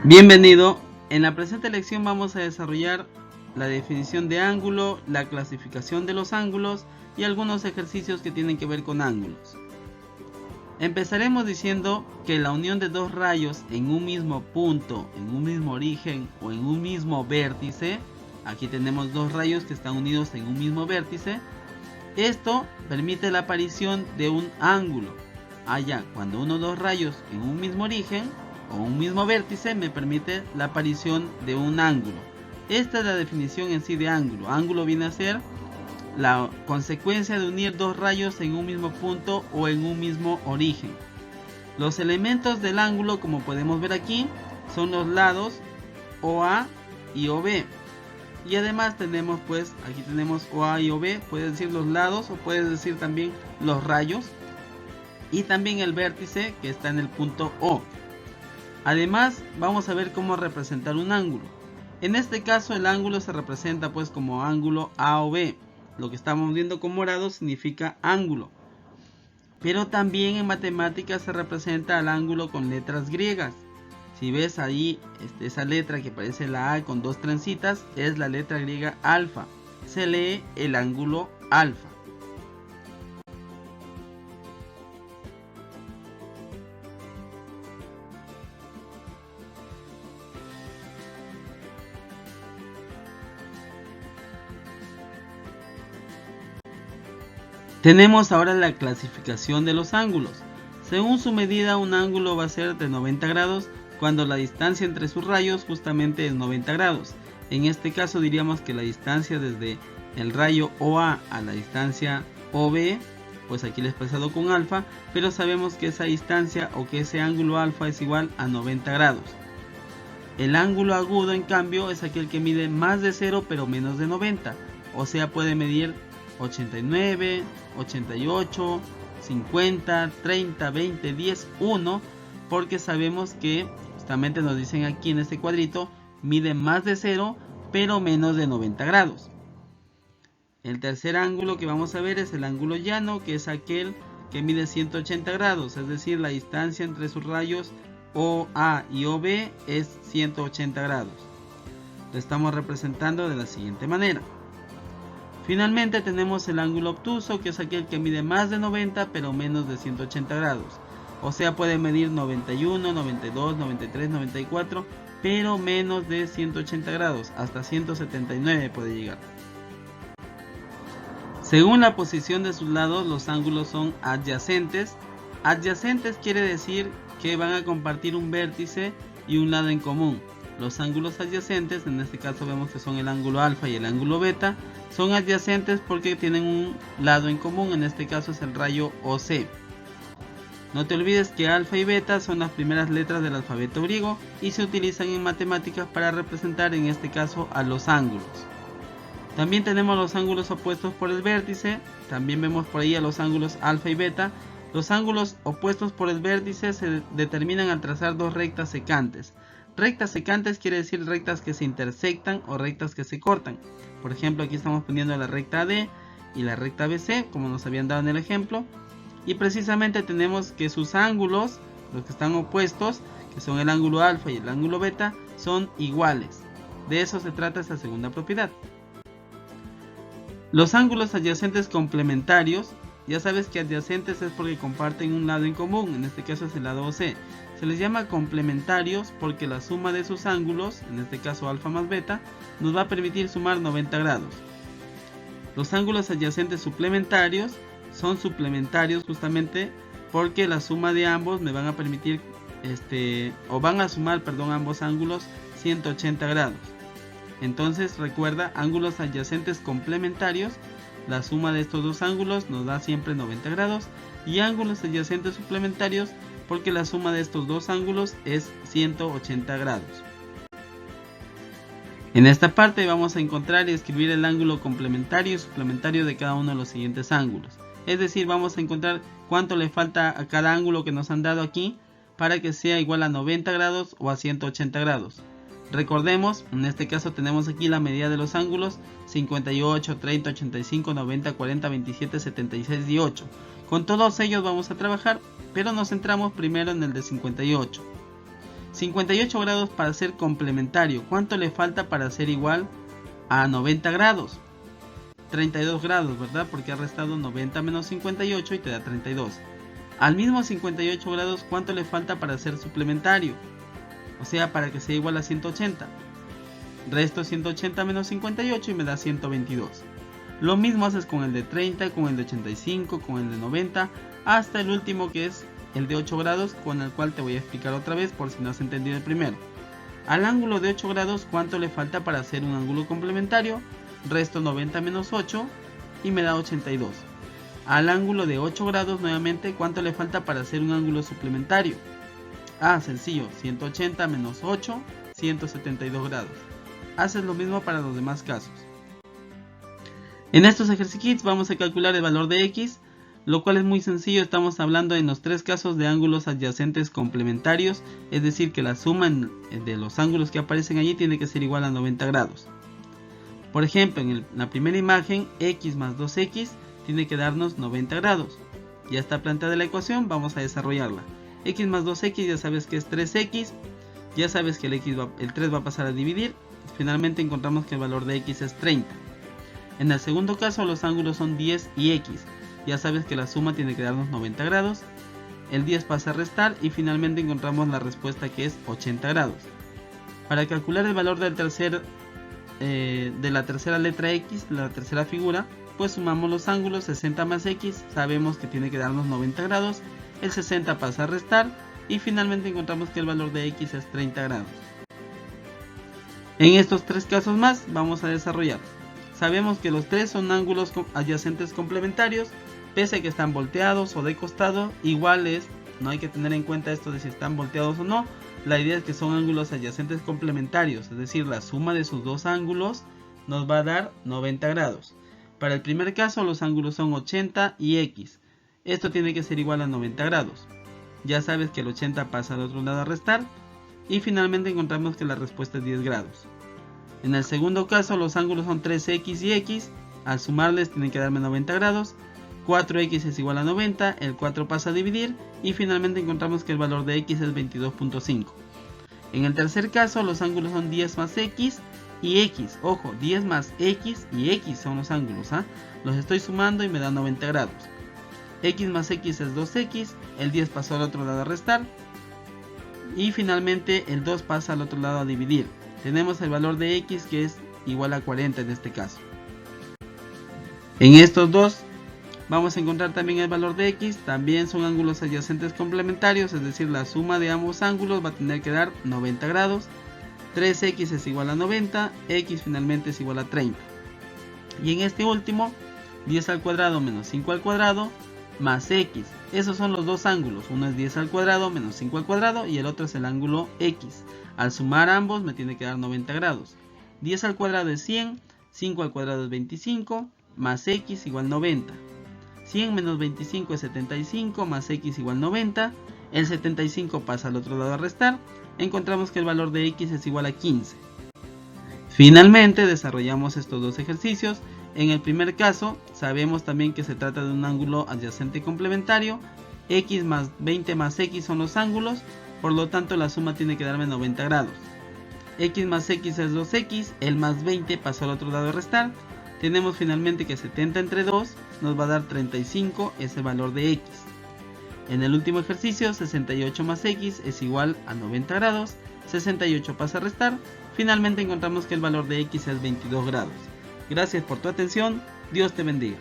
Bienvenido. En la presente lección vamos a desarrollar la definición de ángulo, la clasificación de los ángulos y algunos ejercicios que tienen que ver con ángulos. Empezaremos diciendo que la unión de dos rayos en un mismo punto, en un mismo origen o en un mismo vértice, aquí tenemos dos rayos que están unidos en un mismo vértice, esto permite la aparición de un ángulo. Allá, cuando uno o dos rayos en un mismo origen o un mismo vértice me permite la aparición de un ángulo. Esta es la definición en sí de ángulo. Ángulo viene a ser la consecuencia de unir dos rayos en un mismo punto o en un mismo origen. Los elementos del ángulo, como podemos ver aquí, son los lados OA y OB. Y además tenemos, pues, aquí tenemos OA y OB, puedes decir los lados o puedes decir también los rayos. Y también el vértice que está en el punto O. Además, vamos a ver cómo representar un ángulo. En este caso el ángulo se representa pues como ángulo AOB. Lo que estamos viendo con morado significa ángulo. Pero también en matemáticas se representa el ángulo con letras griegas. Si ves ahí esa letra que parece la A con dos trencitas, es la letra griega alfa. Se lee el ángulo alfa. Tenemos ahora la clasificación de los ángulos. Según su medida, un ángulo va a ser de 90 grados cuando la distancia entre sus rayos justamente es 90 grados. En este caso diríamos que la distancia desde el rayo OA a la distancia OB, pues aquí le he expresado con alfa, pero sabemos que esa distancia o que ese ángulo alfa es igual a 90 grados. El ángulo agudo, en cambio, es aquel que mide más de 0 pero menos de 90, o sea puede medir 89, 88, 50, 30, 20, 10, 1, porque sabemos que justamente nos dicen aquí en este cuadrito, mide más de 0 pero menos de 90 grados. El tercer ángulo que vamos a ver es el ángulo llano, que es aquel que mide 180 grados, es decir, la distancia entre sus rayos OA y OB es 180 grados. Lo estamos representando de la siguiente manera. Finalmente tenemos el ángulo obtuso, que es aquel que mide más de 90 pero menos de 180 grados. O sea, puede medir 91, 92, 93, 94, pero menos de 180 grados, hasta 179 puede llegar. Según la posición de sus lados, los ángulos son adyacentes. Adyacentes quiere decir que van a compartir un vértice y un lado en común. Los ángulos adyacentes, en este caso vemos que son el ángulo alfa y el ángulo beta, son adyacentes porque tienen un lado en común, en este caso es el rayo OC. No te olvides que alfa y beta son las primeras letras del alfabeto griego y se utilizan en matemáticas para representar en este caso a los ángulos. También tenemos los ángulos opuestos por el vértice, también vemos por ahí a los ángulos alfa y beta. Los ángulos opuestos por el vértice se determinan al trazar dos rectas secantes. Rectas secantes quiere decir rectas que se intersectan o rectas que se cortan. Por ejemplo, aquí estamos poniendo la recta AD y la recta BC, como nos habían dado en el ejemplo. Y precisamente tenemos que sus ángulos, los que están opuestos, que son el ángulo alfa y el ángulo beta, son iguales. De eso se trata esta segunda propiedad. Los ángulos adyacentes complementarios, ya sabes que adyacentes es porque comparten un lado en común, en este caso es el lado OC. Se les llama complementarios porque la suma de sus ángulos, en este caso alfa más beta, nos va a permitir sumar 90 grados. Los ángulos adyacentes suplementarios son suplementarios justamente porque la suma de ambos me van a permitir, van a sumar, ambos ángulos 180 grados. Entonces recuerda, ángulos adyacentes complementarios, la suma de estos dos ángulos nos da siempre 90 grados, y ángulos adyacentes suplementarios porque la suma de estos dos ángulos es 180 grados. En esta parte vamos a encontrar y escribir el ángulo complementario y suplementario de cada uno de los siguientes ángulos. Es decir, vamos a encontrar cuánto le falta a cada ángulo que nos han dado aquí para que sea igual a 90 grados o a 180 grados. Recordemos, en este caso tenemos aquí la medida de los ángulos 58, 30, 85, 90, 40, 27, 76 y 8. Con todos ellos vamos a trabajar, pero nos centramos primero en el de 58. 58 grados para ser complementario. ¿Cuánto le falta para ser igual a 90 grados? 32 grados, ¿verdad? Porque ha restado 90 menos 58 y te da 32. Al mismo 58 grados, ¿cuánto le falta para ser suplementario? O sea, para que sea igual a 180. Resto 180 menos 58 y me da 122. Lo mismo haces con el de 30, con el de 85, con el de 90, hasta el último que es el de 8 grados, con el cual te voy a explicar otra vez por si no has entendido el primero. Al ángulo de 8 grados, ¿cuánto le falta para hacer un ángulo complementario? Resto 90 menos 8 y me da 82. Al ángulo de 8 grados nuevamente, ¿cuánto le falta para hacer un ángulo suplementario? Sencillo, 180 menos 8, 172 grados. Haces lo mismo para los demás casos. En estos ejercicios vamos a calcular el valor de x, lo cual es muy sencillo. Estamos hablando en los tres casos de ángulos adyacentes complementarios, es decir que la suma de los ángulos que aparecen allí tiene que ser igual a 90 grados. Por ejemplo, en la primera imagen, x más 2x tiene que darnos 90 grados. Ya está planteada la ecuación, vamos a desarrollarla. X más 2x ya sabes que es 3x, ya sabes que el 3 va a pasar a dividir. Finalmente encontramos que el valor de x es 30. En el segundo caso los ángulos son 10 y x, ya sabes que la suma tiene que darnos 90 grados. El 10 pasa a restar y finalmente encontramos la respuesta que es 80 grados. Para calcular el valor de la tercera letra x, la tercera figura, pues sumamos los ángulos. 60 más x, sabemos que tiene que darnos 90 grados, el 60 pasa a restar y finalmente encontramos que el valor de x es 30 grados. En estos tres casos más vamos a desarrollar. Sabemos que los tres son ángulos adyacentes complementarios, pese a que están volteados o de costado, iguales. No hay que tener en cuenta esto de si están volteados o no. La idea es que son ángulos adyacentes complementarios, es decir, la suma de sus dos ángulos nos va a dar 90 grados. Para el primer caso los ángulos son 80 y x. Esto tiene que ser igual a 90 grados. Ya sabes que el 80 pasa al otro lado a restar. Y finalmente encontramos que la respuesta es 10 grados. En el segundo caso los ángulos son 3x y x. Al sumarles tienen que darme 90 grados. 4x es igual a 90. El 4 pasa a dividir. Y finalmente encontramos que el valor de x es 22.5. En el tercer caso los ángulos son 10 más x y x. Ojo, 10 más x y x son los ángulos. Los estoy sumando y me da 90 grados. X más x es 2x. El 10 pasó al otro lado a restar. Y finalmente el 2 pasa al otro lado a dividir. Tenemos el valor de x que es igual a 40 en este caso. En estos dos vamos a encontrar también el valor de x. También son ángulos adyacentes complementarios, es decir, la suma de ambos ángulos va a tener que dar 90 grados. 3x es igual a 90, x finalmente es igual a 30. Y en este último, 10 al cuadrado menos 5 al cuadrado más x. Esos son los dos ángulos, uno es 10 al cuadrado menos 5 al cuadrado y el otro es el ángulo x. Al sumar ambos me tiene que dar 90 grados. 10 al cuadrado es 100, 5 al cuadrado es 25, más x igual 90. 100 menos 25 es 75, más x igual 90. El 75 pasa al otro lado a restar. Encontramos que el valor de x es igual a 15. Finalmente desarrollamos estos dos ejercicios. En el primer caso sabemos también que se trata de un ángulo adyacente complementario. X más 20 más x son los ángulos, por lo tanto la suma tiene que darme 90 grados. X más x es 2x, el más 20 pasó al otro lado a restar. Tenemos finalmente que 70 entre 2 nos va a dar 35, ese valor de x. En el último ejercicio 68 más x es igual a 90 grados, 68 pasa a restar. Finalmente encontramos que el valor de x es 22 grados. Gracias por tu atención, Dios te bendiga.